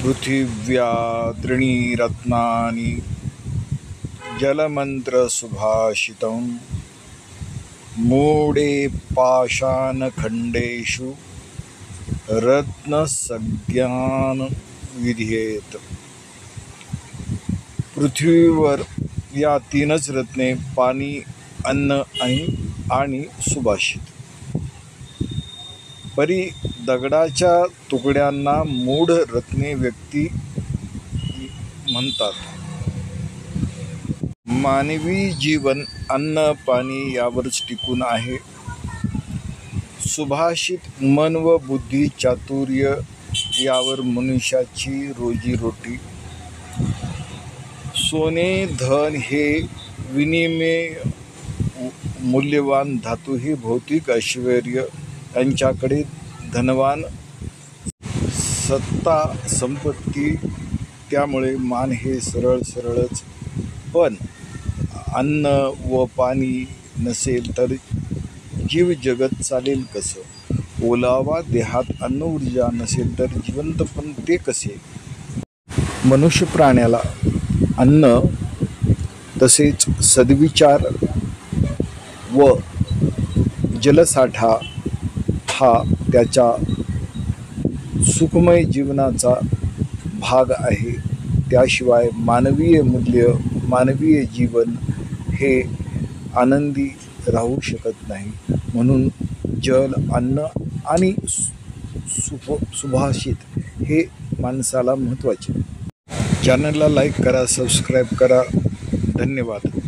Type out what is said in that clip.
पृथिव्या त्रीणि रत्नानि जलमन्त्रसुभाषितं मूढे पाषाणखण्डेषु रत्नसंज्ञान विधीयेत। पृथ्वीवर या तीनच रत्ने पाणी, अन्न आणि सुभाषित। परी दगडाच्या तुकड्यांना मूढ रत्ने व्यक्ती म्हणतात। मानवी जीवन अन्न पाणी यावरच टिकून आहे। सुभाषित मन व बुद्धी चातुर्य यावर मनुष्याची रोजीरोटी। सोने धन हे विनिमय मूल्यवान धातू ही भौतिक ऐश्वर्य यांच्याकडे धनवान सत्ता संपत्ती, त्यामुळे मान हे सरळच। पण अन्न व पाणी नसेल तर जीव जगत चालेल कसं? ओलावा देहात अन्न ऊर्जा नसेल तर जिवंतपण ते कसे? मनुष्य प्राण्याला अन्न तसेच सद्विचार व जलसाठा हा त्याच्या सुखमय जीवनाचा भाग आहे। त्याशिवाय मानवीय मूल्य मानवीय जीवन हे आनंदी राहू शकत नाही। म्हणून जल अन्न आणि सुभाषित हे माणसाला महत्त्वाचे। चॅनलला लाईक करा, सबस्क्राईब करा। धन्यवाद।